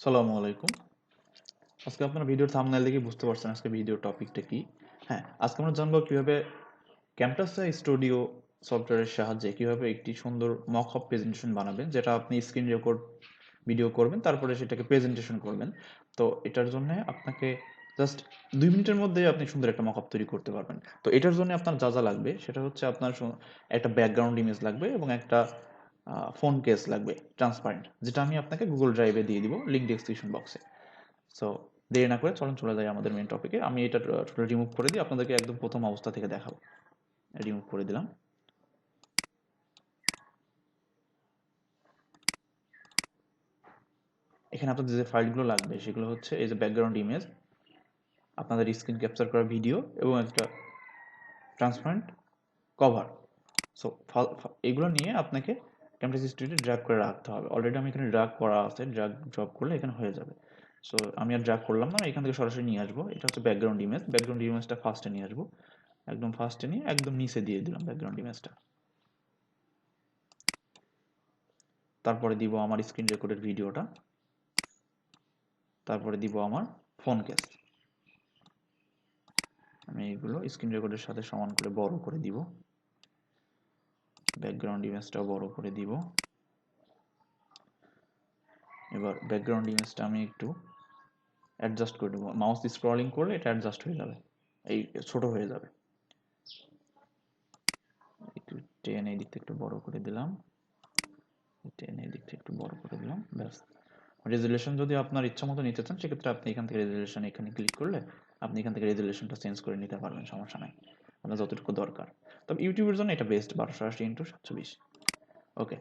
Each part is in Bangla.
সালামু আলাইকুম। আজকে আপনারা ভিডিওর থাম্বনেল দেখে বুঝতে পারছেন আজকে ভিডিওর টপিকটা কি। হ্যাঁ, আজকে আমরা জানবো কিভাবে ক্যামটাসা স্টুডিও সফটওয়্যারের সাহায্যে কিভাবে একটি সুন্দর মক আপ প্রেজেন্টেশন বানাবেন, যেটা আপনি স্ক্রিন রেকর্ড ভিডিও করবেন, তারপরে সেটাকে প্রেজেন্টেশন করবেন। তো এটার জন্য আপনাকে জাস্ট 2 মিনিটের মধ্যে আপনি সুন্দর একটা মক আপ তৈরি করতে পারবেন। তো এটার জন্য আপনার যা যা লাগবে সেটা হচ্ছে আপনার একটা ব্যাকগ্রাউন্ড ইমেজ লাগবে এবং একটা ফোন কেস লাগবে ট্রান্সপারেন্ট, যেটা আমি আপনাকে গুগল ড্রাইভে দিয়ে দিব, লিঙ্ক ডেসক্রিপশন বক্সে। সো দেরি না করে চলুন চলে যাই আমাদের মেন টপিকে। আমি এটা টোটাল রিমুভ করে দিই, আপনাদেরকে একদম প্রথম অবস্থা থেকে দেখাবো। রিমুভ করে দিলাম। এখানে আপনাদের যে ফাইলগুলো লাগবে সেগুলো হচ্ছে এই যে ব্যাকগ্রাউন্ড ইমেজ, আপনাদের স্ক্রিন ক্যাপচার করা ভিডিও এবং একটা ট্রান্সপারেন্ট কভার। সো এগুলো নিয়ে আপনাকে ক্যামটাসি স্টুডিওতে ড্র্যাগ করে রাখতে হবে। অলরেডি আমি এখানে ড্র্যাগ করা আছে, ড্রপ করলে এখানে হয়ে যাবে। সো আমি আর ড্র্যাগ করলাম না, আমি এখান থেকে সরাসরি নিয়ে আসবো। এটা হচ্ছে ব্যাকগ্রাউন্ড ইমেজ, ব্যাকগ্রাউন্ড ইমেজটা ফার্স্টে নিয়ে আসবো, একদম ফার্স্টে নিয়ে একদম নিচে দিয়ে দিলাম ব্যাকগ্রাউন্ড ইমেজটা। তারপরে দিব আমার স্ক্রিন রেকর্ডের ভিডিওটা, তারপরে দিব আমার ফোন কেস। আমি এইগুলো স্ক্রিন রেকর্ডের সাথে সমান করে বড় করে দিব, ব্যাকগ্রাউন্ড ইমেজটাও বড় করে দিব। এবার ব্যাকগ্রাউন্ড ইমেজটা আমি একটু অ্যাডজাস্ট করে দেবো, মাউস স্ক্রলিং করলে এটা অ্যাডজাস্ট হয়ে যাবে, এই ছোট হয়ে যাবে। একটু টেনে এই দিকটা একটু বড় করে দিলাম, টেনে এই দিকটা একটু বড় করে দিলাম, ব্যাস। রেজুলেশন যদি আপনার ইচ্ছা মতো নিতে চান সেক্ষেত্রে আপনি এখান থেকে রেজুলেশন এখানে ক্লিক করলে আপনি এখান থেকে রেজুলেশনটা চেঞ্জ করে নিতে পারবেন, সমস্যা নাই, আপনার যতটুকু দরকার। তবে ইউটিউবের জন্য এটা বেস্ট, 1280x720। ওকে,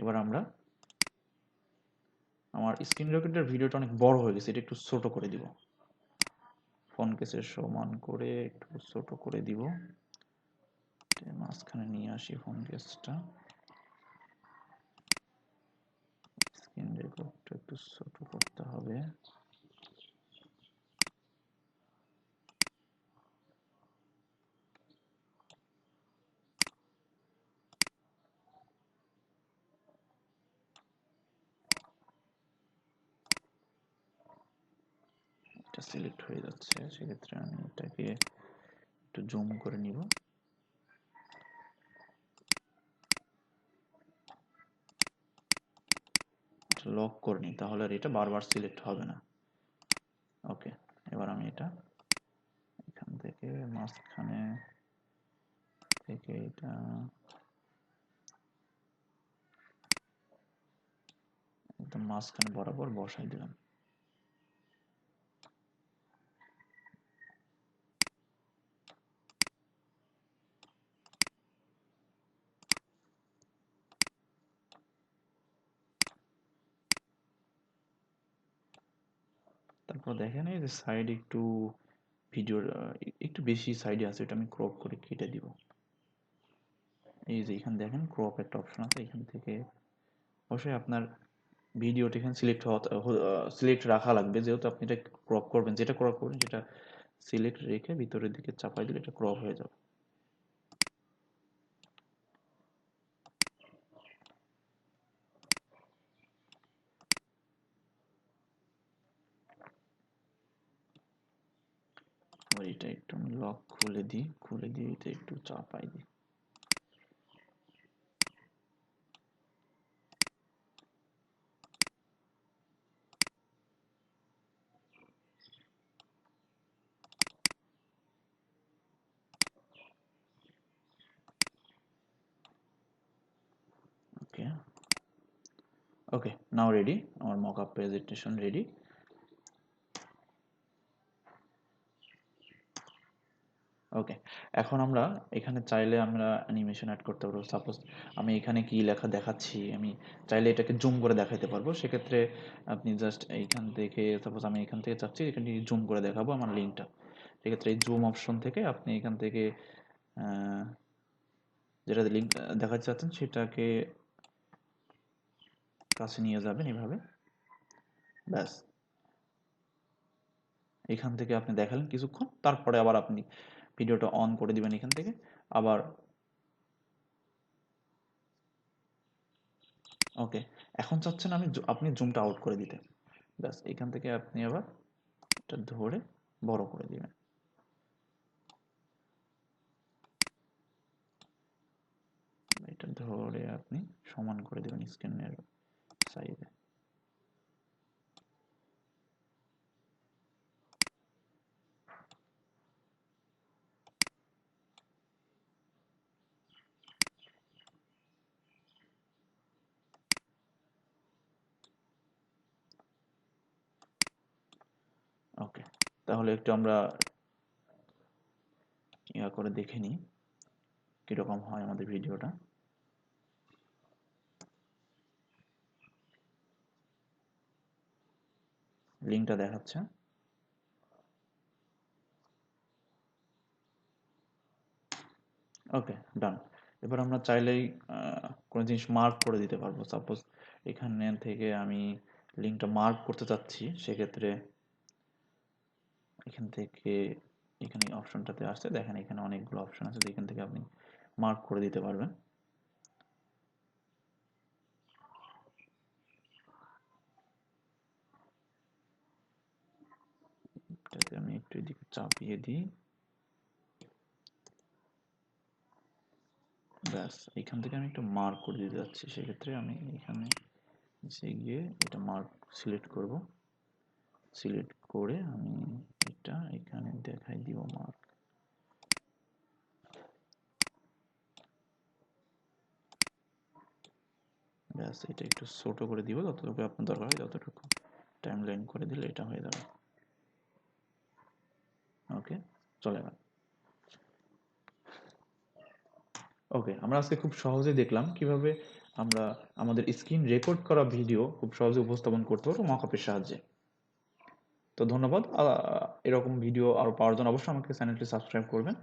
এবার আমরা আমার স্ক্রিন রেকর্ডের ভিডিওটা অনেক বড় হয়ে গেছে, এটা একটু ছোট করে দিব, ফোন কেসের সমান করে একটু ছোট করে দিব। মাঝখানে নিয়ে আসি ফোন কেসটা, স্ক্রিন রেকর্ডটা একটু ছোট করতে হবে। এটা সিলেক্ট হয়ে যাচ্ছে, সেক্ষেত্রে আমি এটাকে একটু জুম করে নিব। লক করে নিই, তাহলে আর এটা বারবার সিলেক্ট হবে না। ওকে, এবার আমি এটা এখান থেকে মাঝখানে থেকে এটা একদম মাঝখানে বরাবর বসাই দিলাম। তারপর দেখেন এই যে সাইড একটু ভিডিওর একটু বেশি সাইডে আছে, এটা আমি ক্রপ করে কেটে দিব। এই যে এখানে দেখেন ক্রপ একটা অপশন আছে, এখান থেকে অবশ্যই আপনার ভিডিওটা এখানে সিলেক্ট রাখা লাগবে, যেহেতু আপনি এটা ক্রপ করবেন, যেটা ক্রপ করবেন সেটা সিলেক্ট রেখে ভিতরের দিকে চাপাই দিলে এটা ক্রপ হয়ে যাবে। আবার এটা একটু আমি লক খুলে দিই, খুলে দিয়ে এটা একটু চাপাই দিই। ওকে, ওকে, নাও রেডি, আমার মকআপ প্রেজেন্টেশন রেডি। ওকে, এখন আমরা এখানে চাইলে আমরা অ্যানিমেশন অ্যাড করতে পারবো। সাপোজ আমি এখানে কি লেখা দেখাচ্ছি, আমি চাইলে এটাকে জুম করে দেখাতে পারবো। সেক্ষেত্রে আপনি জাস্ট এইখান থেকে, সাপোজ আমি এখান থেকে চাচ্ছি এখানে জুম করে দেখাবো আমার লিঙ্কটা, সেক্ষেত্রে এই জুম অপশন থেকে আপনি এখান থেকে যেটা লিঙ্ক দেখাতে চাচ্ছেন সেটাকে কাছে নিয়ে যাবেন এভাবে, ব্যাস। এখান থেকে আপনি দেখালেন কিছুক্ষণ, তারপরে আবার আপনি ভিডিওটা অন করে দিবেন এখান থেকে আবার। ওকে, এখন চাচ্ছেন আপনি জুমটা আউট করে দিতে, ব্যাস এখান থেকে আপনি আবার এটা ধরে বড় করে দিবেন। এটা ধরে আপনি সমান করে দেবেন স্ক্রিনের সাইজে। ওকে, তাহলে একটু আমরা ইয়া করে দেখে নিই কিরকম হয় আমাদের ভিডিওটা। লিঙ্কটা দেখাচ্ছে। ওকে, ডান। এবার আমরা চাইলেই কোনো জিনিস মার্ক করে দিতে পারবো। সাপোজ এখানে থেকে আমি লিঙ্কটা মার্ক করতে চাচ্ছি, সেক্ষেত্রে এখান থেকে এখানে অপশনটাতে আসছে, দেখেন এখানে অনেকগুলো অপশন আছে, এখান থেকে আপনি মার্ক করে দিতে পারবেন। এটাতে আমি একটু এদিকে চাপিয়ে দিই। ব্যাস এখান থেকে আমি একটু মার্ক করে দিতে যাচ্ছি, সেক্ষেত্রে আমি এখানে এসে গিয়ে এটা মার্ক সিলেক্ট করব। সিলেক্ট করে আমি এটা এখানে দেখাই দিব মার্ক। ব্যাস এটা একটু ছোট করে দিব, যতটুকু আপনার দরকার হয় ততটুকু টাইম লাইন করে দিলে এটা হয়ে যাবে। ওকে, চলে গেল। ওকে, আমরা আজকে খুব সহজে দেখলাম কিভাবে আমরা আমাদের স্ক্রিন রেকর্ড করা ভিডিও খুব সহজে উপস্থাপন করতে পারবো মকআপের সাহায্যে। তো ধন্যবাদ। এরকম ভিডিও আরো পাওয়ার জন্য অবশ্যই আমাকে চ্যানেলটি সাবস্ক্রাইব করবেন।